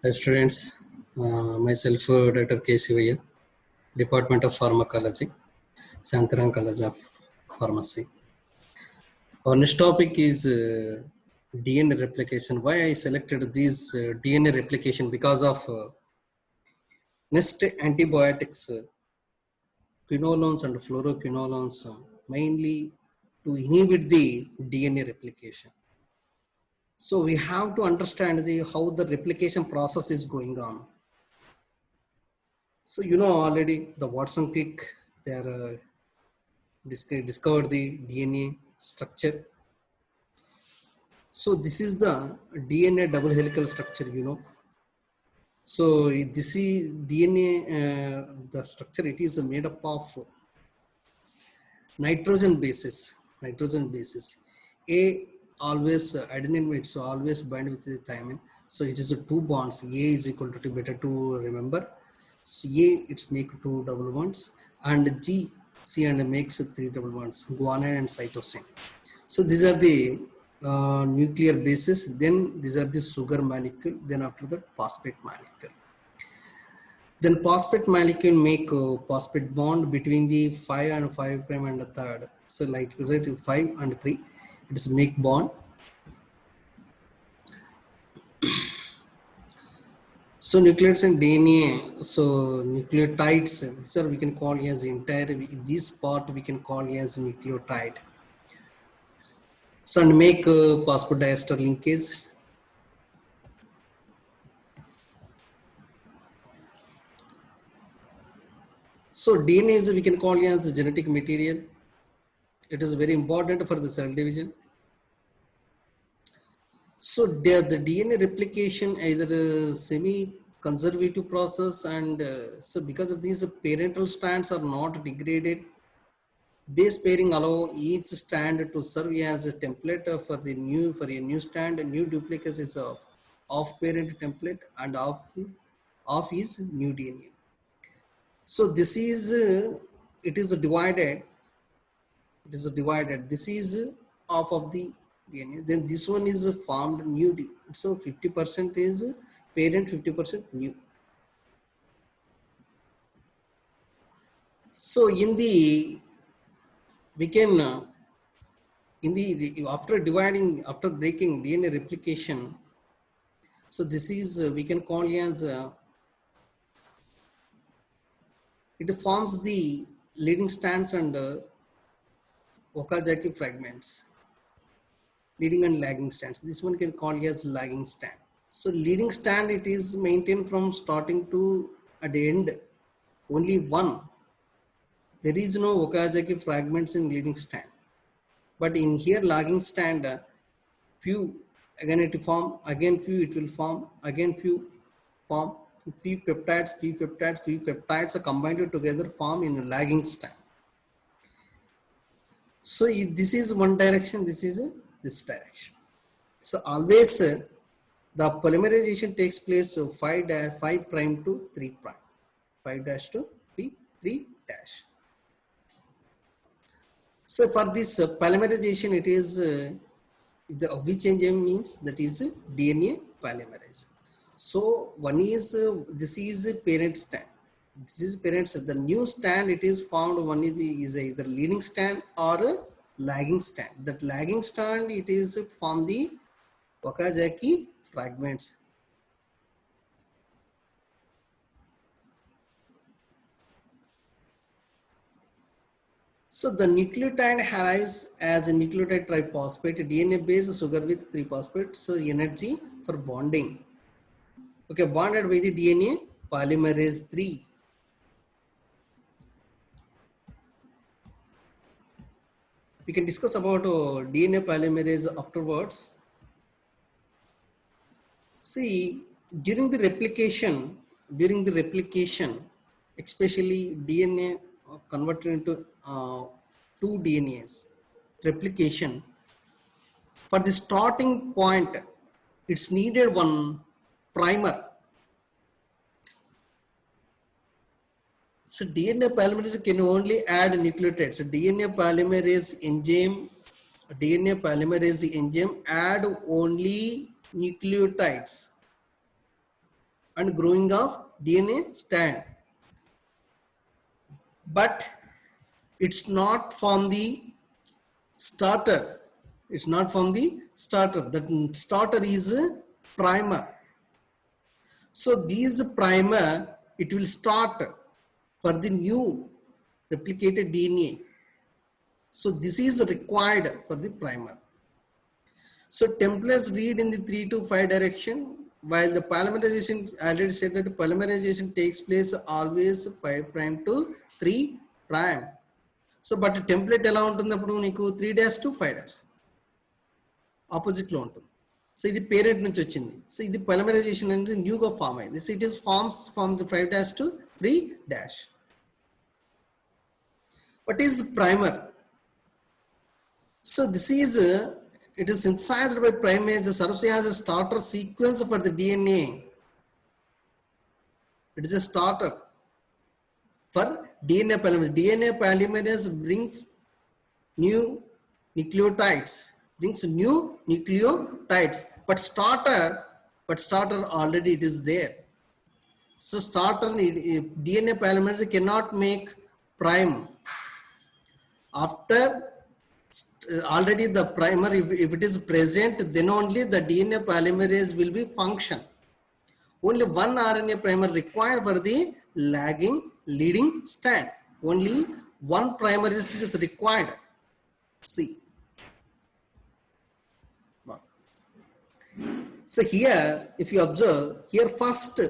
Hi students, myself Dr. K. Sivaya, Department of Pharmacology, Shantaram College of Pharmacy. Our next topic is DNA replication. Why I selected this DNA replication? Because of next antibiotics, quinolones and fluoroquinolones, mainly to inhibit the DNA replication. So we have to understand how the replication process is going on. So you know already the Watson Crick, they are discovered the DNA structure. So this is the DNA double helical structure, you know. So this is DNA, the structure, it is made up of nitrogen bases. A always adenine mates, so always bind with the thymine. So it is a two bonds. A is equal to T, better to remember. So A it's make two double bonds, and G C and makes three double bonds, guanine and cytosine. So these are the nuclear bases. Then these are the sugar molecule. Then after that phosphate molecule. Then phosphate molecule make a phosphate bond between the 5 and 5 prime and the third. So like 5 and 3, it is make bond. So nucleotides and DNA, so nucleotides, these are we can call as entire, this part we can call as nucleotide. So and make phosphodiester linkage. So DNA is we can call as genetic material. It is very important for the cell division. So the DNA replication either a semi-conservative process, and so because of these parental strands are not degraded, base pairing allow each strand to serve as a template for a new strand. New duplicate is of parent template and of is new DNA. So this is it is divided. It is divided. This is half of the DNA. Then this one is formed new DNA. So 50% is parent, 50% new. So in the we can in the after dividing, after breaking DNA replication. So this is we can call as it forms the leading strands and Okazaki fragments. Leading and lagging strands. This one can call as lagging strand. So leading strand, it is maintained from starting to at the end. Only one. There is no Okazaki fragments in leading strand. But in here lagging strand, few again it will form, again few it will form, again few form. Few peptides are combined together form in a lagging strand. So this is one direction, this is this direction. So always the polymerization takes place 5 prime to 3 prime. 5 dash to 3 dash. So for this polymerization, it is which enzyme means that is DNA polymerase. So one is this is parent strand. This is parent strand. The new strand it is found, one is either leading strand or a lagging strand. That lagging strand it is from the Okazaki fragments. So the nucleotide arrives as a nucleotide triphosphate DNA based sugar with 3 phosphate. So energy for bonding. Okay, bonded by the DNA polymerase 3. We can discuss about DNA polymerase afterwards. See, during the replication, especially DNA converted into 2 DNAs, replication, for the starting point, it's needed one primer. So DNA polymerase can only add nucleotides. So DNA polymerase enzyme add only nucleotides. and growing of DNA strand. But it's not from the starter. It's not from the starter. The starter is a primer. So these primer, it will start for the new replicated DNA. So this is required for the primer. So templates read in the 3 to 5 direction, while the polymerization, I already said that polymerization takes place always 5 prime to 3 prime. So but template ఎలా ఉంటున్నప్పుడు నీకు 3 dash to 5 dash opposite లో ఉంటుంది. So ఇది parent నుంచి వచ్చింది. So ఇది polymerization అనేది న్యూగా ఫామ్ అయింది. So it is forms from the 5 dash to 3 dash. What is primer? So this is it is synthesized by primase, serves as a starter sequence for the DNA. It is a starter for DNA polymerase. DNA polymerase brings new nucleotides, but starter already it is there. So starter DNA polymerase cannot make prime after already the primer, if it is present, then only the DNA polymerase will be function. Only one RNA primer required for the lagging leading strand. Only one primer is required. See. So here, if you observe, here first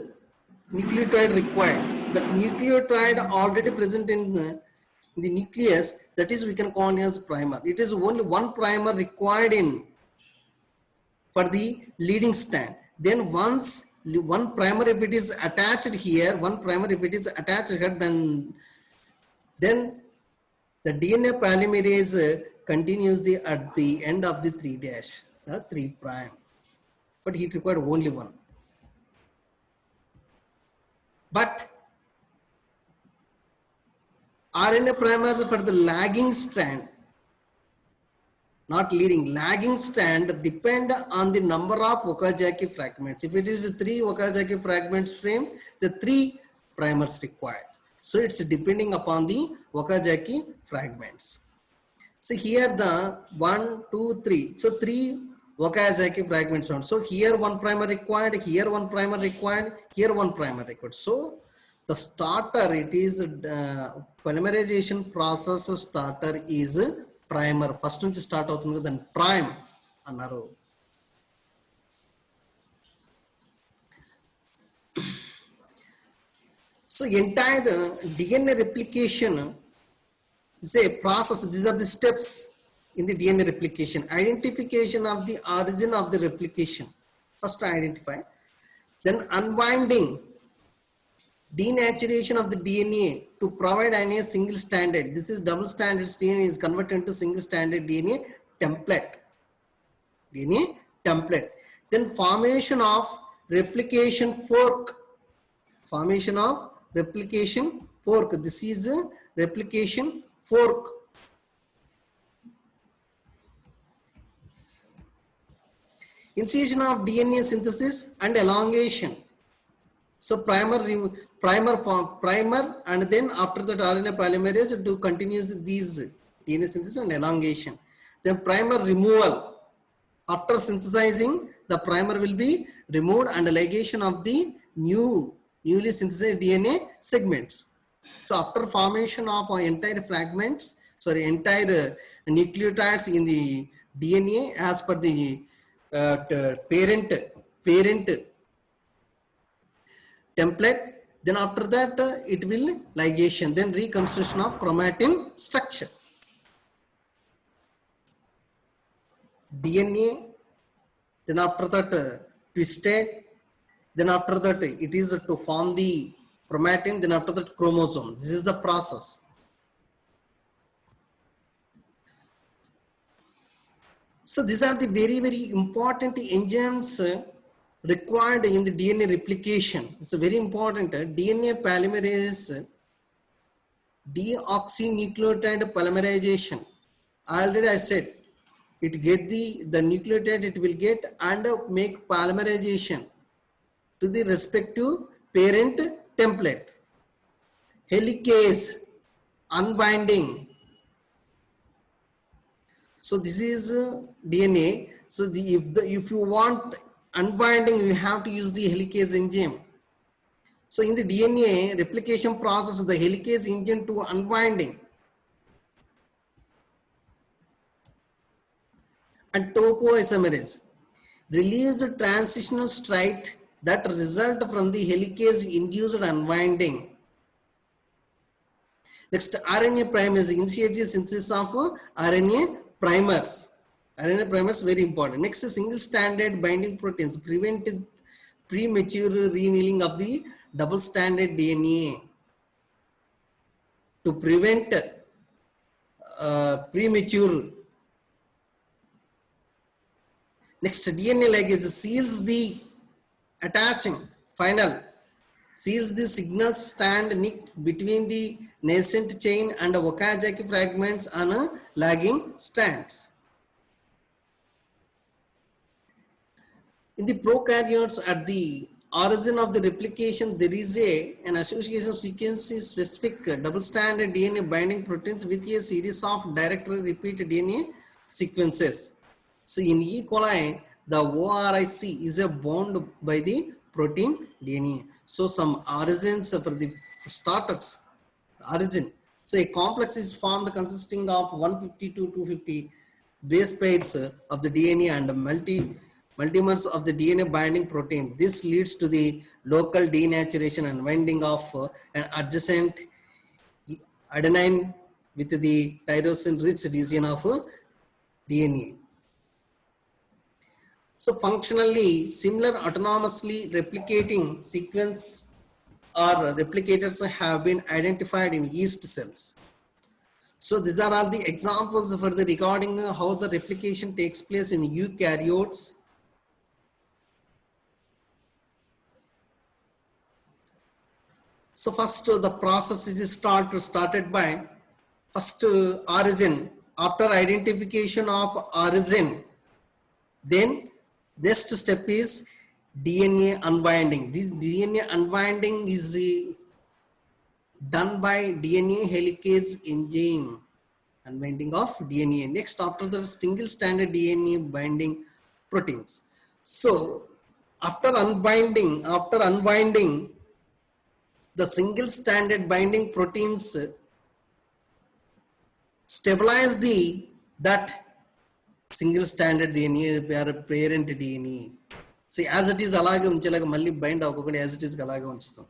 nucleotide required. That nucleotide already present in the nucleus, that is we can call as primer. It is only one primer required in for the leading strand. Then once one primer if it is attached here, then the DNA polymerase continues at the end of the 3 dash, 3 prime. But it required only one. But RNA primers for the lagging strand, not leading, lagging strand depend on the number of Okazaki fragments. If it is 3 Okazaki fragments frame, the 3 primers required. So it's depending upon the Okazaki fragments. So here the 1, 2, 3. So 3 Okazaki fragments on. So here one primer required, here one primer required, here one primer required. So the starter, it is polymerization process starter is primer. First నుంచి start అవుతుంది, then prime అన్నారు. So entire DNA replication is a process. These are the steps in the DNA replication. Identification of the origin of the replication. First identify, then unwinding, denaturation of the DNA to provide a single standard. This is double standard DNA is converted into single standard DNA template. Then formation of replication fork. This is a replication fork. Initiation of DNA synthesis and elongation. So primer and then after that RNA polymerase to continues these DNA synthesis and elongation. Then primer removal. After synthesizing, the primer will be removed and ligation of the newly synthesized DNA segments. So after formation of entire nucleotides in the DNA as per the parent template, then after that it will ligation, then reconstruction of chromatin structure. DNA, then after that twisted, then after that it is to form the chromatin, then after that chromosome. This is the process. So these are the very, very important enzymes required in the DNA replication. It's a very important DNA polymerase, deoxynucleotide polymerization. Already I said, it get the nucleotide it will get and make polymerization to to the respective parent template. Helicase unbinding. So this is DNA. So if you want unbinding, you have to use the helicase enzyme. So in the DNA replication process, the helicase enzyme to unbinding and topoisomerase relieves the transitional site that result from the helicase induced unwinding. Next, RNA primers initiates the synthesis of RNA primers. RNA primers very important. Next, single stranded binding proteins prevent premature reannealing of the double stranded DNA. To prevent premature. Next, DNA ligase seals the attaching final, seals the signal strand nicked between the nascent chain and Okazaki fragments on lagging strands. In the prokaryotes, at the origin of the replication, there is an association of sequence specific double-stranded DNA binding proteins with a series of directly repeat DNA sequences. So in E. coli, the ORIC is a bound by the protein DNA. So some origins for the starters, origin. So a complex is formed consisting of 150 to 250 base pairs of the DNA and multimers of the DNA binding protein. This leads to the local denaturation and winding of an adjacent adenine with the tyrosine rich region of DNA. So functionally similar autonomously replicating sequence or replicators have been identified in yeast cells. So these are all the examples for the regarding how the replication takes place in eukaryotes. So first the process is started by first origin. After identification of origin, then next step is DNA unbinding. This DNA unbinding is done by DNA helicase enzyme, unbinding of DNA. Next, after the single stranded DNA binding proteins. So after unbinding, the single stranded binding proteins stabilize that single stranded DNA parent DNA. See, as it is alage unchalaga malli bind avukokadi as it is alage unchutam.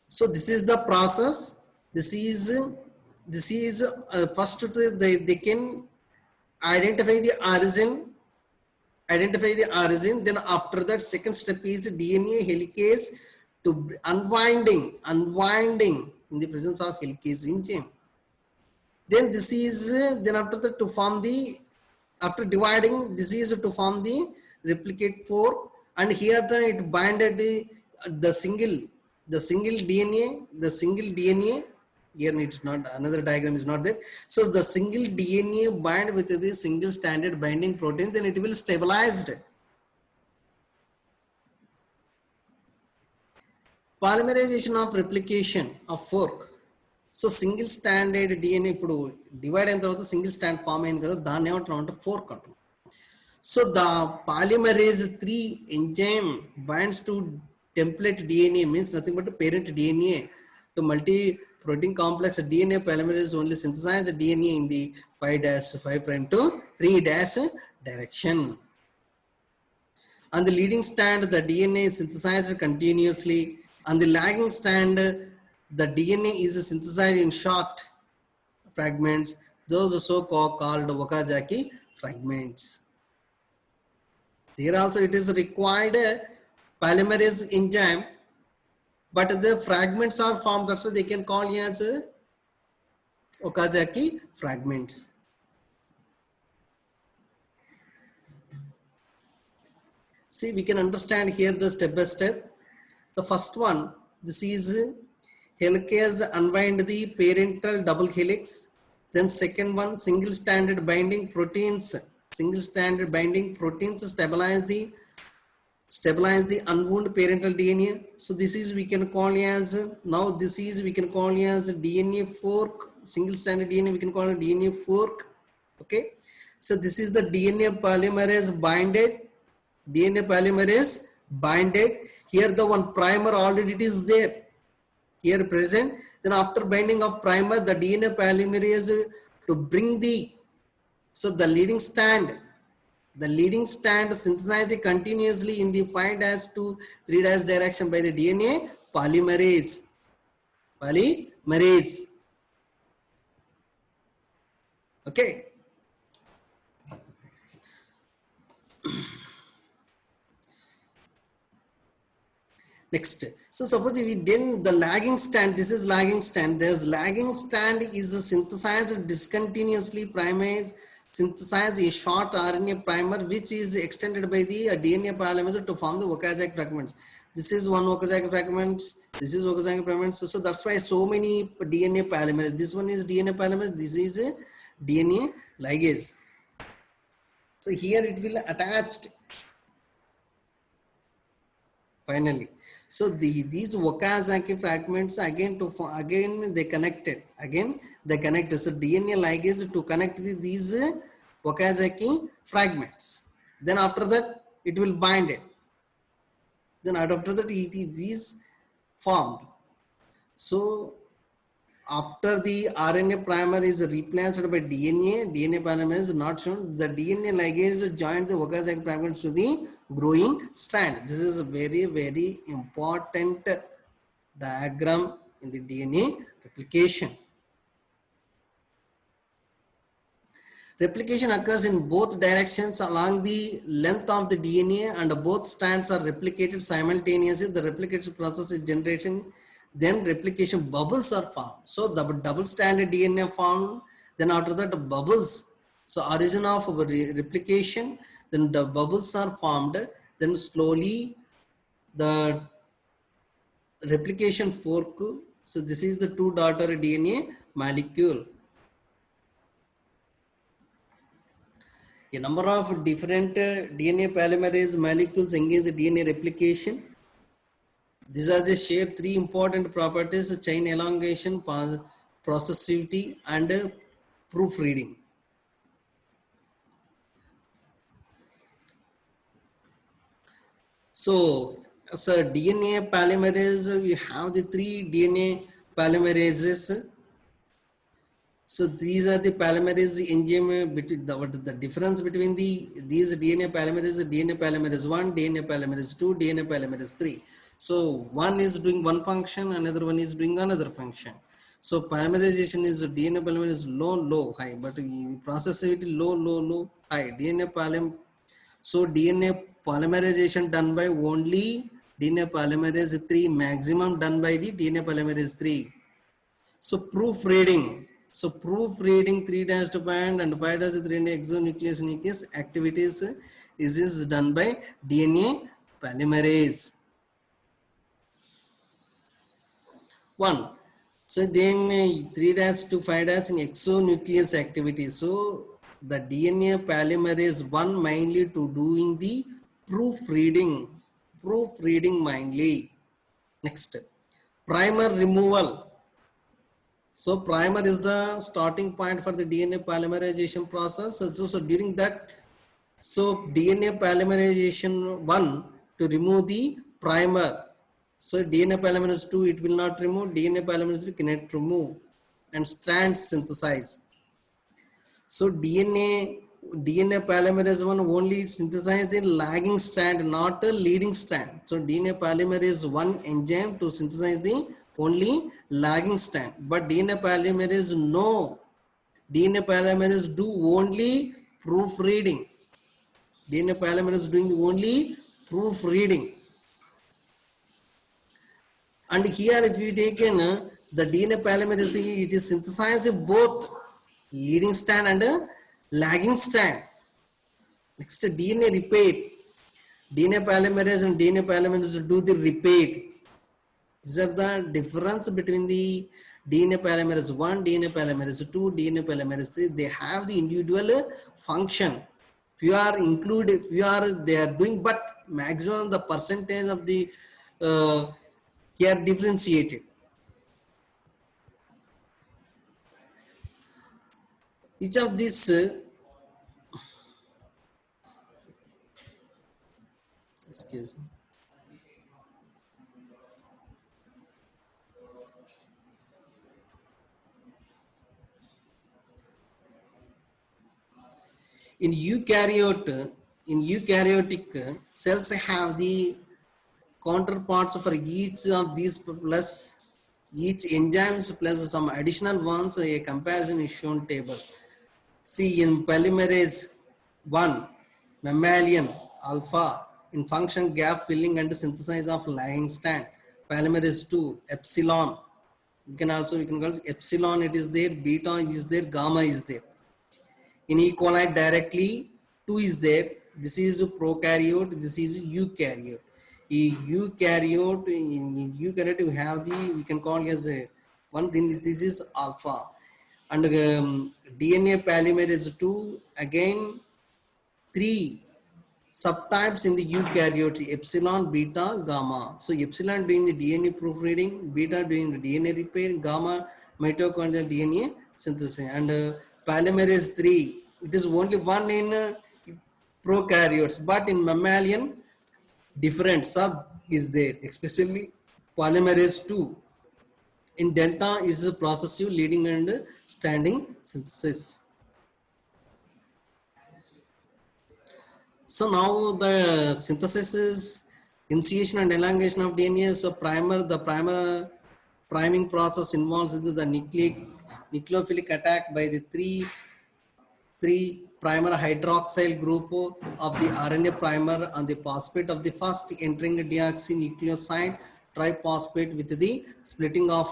So this is the process. This is first they can identify the origin. Then after that, second step is DNA helicase to unwinding in the presence of helicase enzyme. Then this is then after that to form the, after dividing, this is to form the replicate fork, and here the it binded the single DNA. Here it's not, another diagram is not there. So the single DNA bind with the single stranded binding protein, then it will stabilized. Polymerization of replication of fork. So single stranded DNA ఇప్పుడు divide అయిన తర్వాత single stand form అయింది కదా, దాన్ని ఏమంటున్నాం అంటే fork అంటాం. So the polymerase 3 enzyme binds to template DNA, means nothing but parent DNA to multi protein complex DNA polymerase only synthesize the DNA in the 5' to 3' direction. On the leading strand, the DNA is synthesized continuously. On the lagging strand, the DNA is synthesized in short fragments. Those are so called Okazaki fragments. Here also it is required polymerase enzyme, but the fragments are formed. That's why they can call as Okazaki fragments. See, we can understand here the step by step. The first one, this is helicase unwind the parental double helix. Then second one, single stranded binding proteins stabilize the stabilize the unwound parental DNA. So this is we can call as, now this is we can call as DNA fork, single stranded DNA, we can call it DNA fork. Okay. So this is the DNA polymerase binded, DNA polymerase binded. Here the one primer already it is there, here present. Then after binding of primer, the DNA polymerase to bring the, so the leading stand synthesized continuously in the 5' to 3' direction by the DNA polymerase. Okay. Next, so suppose we then the lagging stand, this is lagging stand. There's lagging stand is synthesized discontinuously primase synthesize a short RNA primer which is extended by the DNA polymerase to form the Okazaki fragments. This is one Okazaki fragments. This is Okazaki fragments. So that's why so many DNA polymerase. This one is DNA polymerase. This is a DNA ligase. So here it will attached. Finally, so these Okazaki fragments again they connected. So DNA ligase to connect these Okazaki fragments. Then after that it will bind it. Then after that these formed. So after the RNA primer is replaced by DNA polymerase is not shown. The DNA ligase joined the Okazaki fragments to the growing strand. This is a very, very important diagram in the DNA replication. Replication occurs in both directions along the length of the DNA and both strands are replicated simultaneously. The replication process is generation, then replication bubbles are formed. So the double stranded DNA formed, then after that bubbles. So origin of replication, then the bubbles are formed, then slowly the replication fork. So this is the two daughter DNA molecule. A number of different DNA polymerase molecules engage the DNA replication. These are the share three important properties: chain elongation, processivity, and proofreading. So, as a DNA polymerase, we have the three DNA polymerases. So these are the polymerase enzyme between the difference between these DNA polymerase 1, DNA polymerase 2, DNA polymerase 3. So one is doing one function, another one is doing another function. So polymerization is DNA polymerase low, high, but processivity low, high. So DNA polymerization done by only DNA polymerase 3, maximum done by the DNA polymerase 3. So proofreading. So proofreading 3' and 5' exonuclease activities is done by DNA polymerase. One. So then 3' to 5' in exonuclease activity. So the DNA polymerase 1 mainly to doing the proofreading mainly. Next, primer removal. So primer is the starting point for the DNA polymerization process. So during that, so DNA polymerization 1 to remove the primer. So DNA polymerase 2 it will not remove, DNA polymerase 3 cannot remove, and strand synthesize. So DNA polymerase 1 only synthesize the lagging strand, not a leading strand. So DNA polymerase 1 enzyme to synthesize the only lagging strand, but DNA polymerase no. DNA polymerase do only proofreading. DNA polymerase doing the only proofreading. And here if you take in the DNA polymerase, it is synthesized both leading strand and lagging strand. Next, DNA repair. DNA polymerase and DNA polymerase do the repair. These are the difference between the DNA polymerase 1, DNA polymerase 2, DNA polymerase 3. They have the individual function. Few are included, few are they are doing, but maximum the percentage of the here differentiated. Each of these excuse me, in eukaryotic cells have the counterparts for each of these plus each enzymes plus some additional ones. A comparison is shown table. See, in polymerase 1 mammalian alpha in function gap filling and synthesis of lying stand. Polymerase 2 epsilon, you can also, we can call it epsilon, it is there, beta is there, gamma is there. In E. coli directly 2 is there. This is prokaryote, this is eukaryote. Eukaryote, in eukaryote we have the, we can call as a one thing, this is alpha. And DNA polymerase 2 again 3 subtypes in the eukaryote, epsilon, beta, gamma. So epsilon doing the DNA proofreading, beta doing the DNA repair, gamma mitochondrial DNA synthesis. And polymerase 3, it is only one in prokaryotes, but in mammalian different sub is there, especially polymerase 2 in delta is a processive leading and standing synthesis. So now the synthesis is initiation and elongation of DNA. So the primer priming process involves the nucleophilic attack by the three primer hydroxyl group of the RNA primer on the phosphate of the first entering deoxynucleoside triphosphate with the splitting of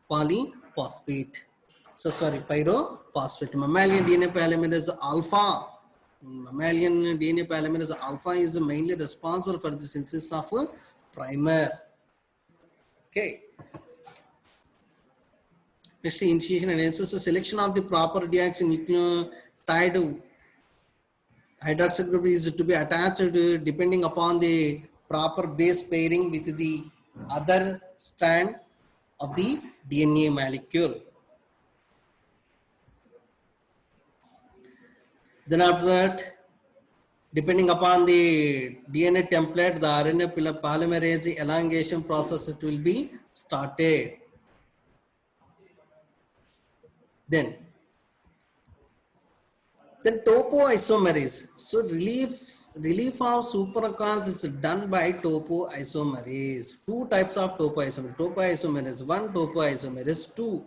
polyphosphate. So sorry, pyrophosphate. Mammalian DNA polymerase alpha. Mammalian DNA polymerase alpha is mainly responsible for the synthesis of primer. Okay. Next, initiation and analysis. So selection of the proper deoxynucleotide hydroxyl group is to be attached depending upon the proper base pairing with the other strand of the DNA molecule. Then after that, depending upon the DNA template, the RNA polymerase elongation process it will be started. Then topoisomerase. So relief of superoccurrence is done by topoisomerase. Two types of topoisomerase. Topoisomerase 1, topoisomerase 2.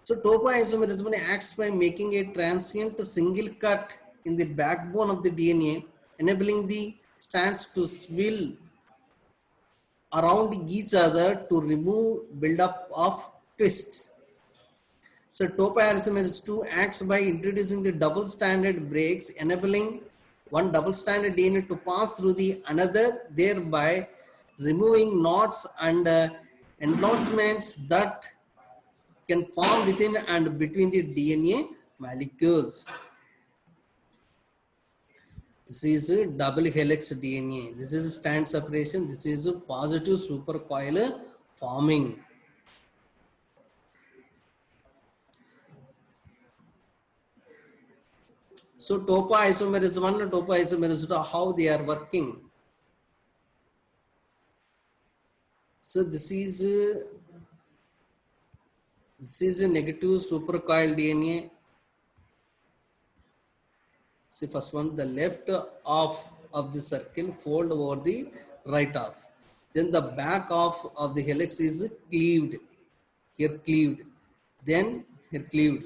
So topoisomerase 1 acts by making a transient single cut in the backbone of the DNA, enabling the strands to swivel around each other to remove buildup of twists. So topoisomerase 2 acts by introducing the double stranded breaks, enabling one double stranded DNA to pass through the another, thereby removing knots and enlargements that can form within and between the DNA molecules. This is a double helix DNA. This is stand separation. This is a positive supercoil forming. So topoisomerase 1 and topoisomerase 2, how they are working. So this is a negative supercoiled DNA. See, first one, the left half of the circle fold over the right half. Then the back half of the helix is cleaved. Here cleaved. Then here cleaved.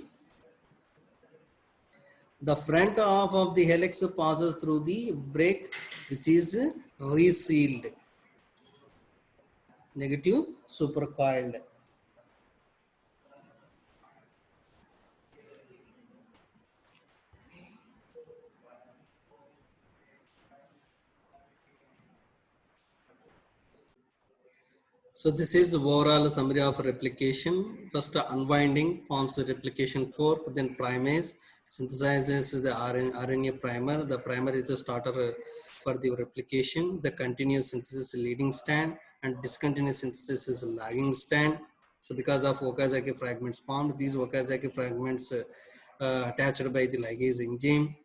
The front half of the helix passes through the break, which is resealed. Negative supercoiled. So this is overall summary of replication. First unwinding forms the replication fork, then primase, synthesizes the RNA primer. The primer is a starter for the replication. The continuous synthesis is leading stand, and discontinuous synthesis is a lagging stand. So because of Okazaki fragments formed, these Okazaki fragments attached by the ligase enzyme.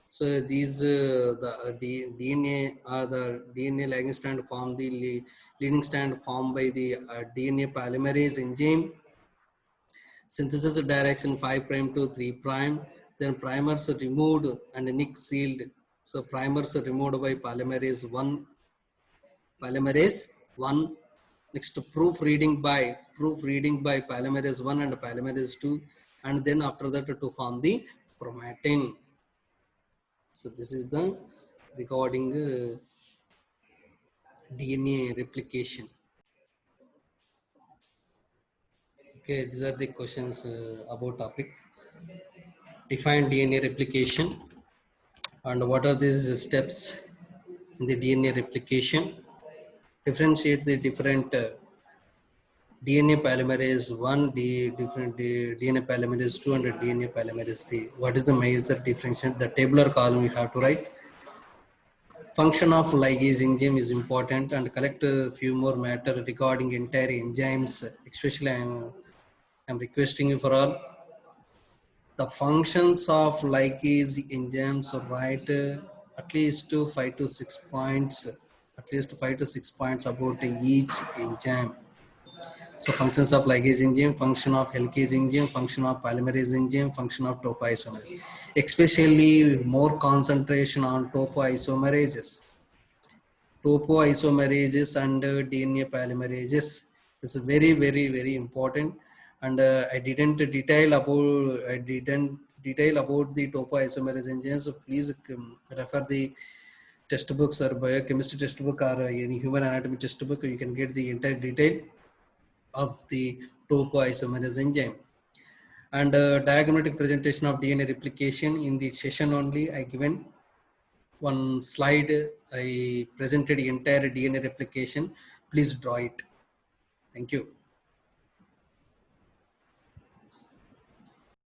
So these DNA are the DNA lagging strand form the leading strand formed by the DNA polymerase enzyme. Synthesis direction 5' to 3'. Then primers are removed and nick sealed. So primers are removed by polymerase 1. Polymerase 1. Next proofreading by polymerase 1 and polymerase 2. And then after that to form the chromatin. So this is the regarding DNA replication. Okay, these are the questions about topic. Define DNA replication and what are these steps in the DNA replication. Differentiate the different DNA polymerase 1, different DNA polymerase 2 and DNA polymerase 3. What is the major differentiation? The tabular column you have to write. Function of ligase enzyme is important, and collect a few more matter regarding entire enzymes. Especially I'm requesting you for all the functions of ligase enzymes, write at least 5 to 6 points, about each enzyme. So functions of ligase enzyme, function of helicase enzyme, function of polymerase enzyme, function of topoisomerase. Especially more concentration on topoisomerases. Topoisomerases and DNA polymerases is very, very, very important. And I didn't detail about the topoisomerase enzymes. So please refer the textbooks or biochemistry textbook or any human anatomy textbook. You can get the entire detail of the topoisomerase enzyme. And diagrammatic presentation of DNA replication in the session only I given one slide. I presented entire DNA replication. Please draw it. Thank you.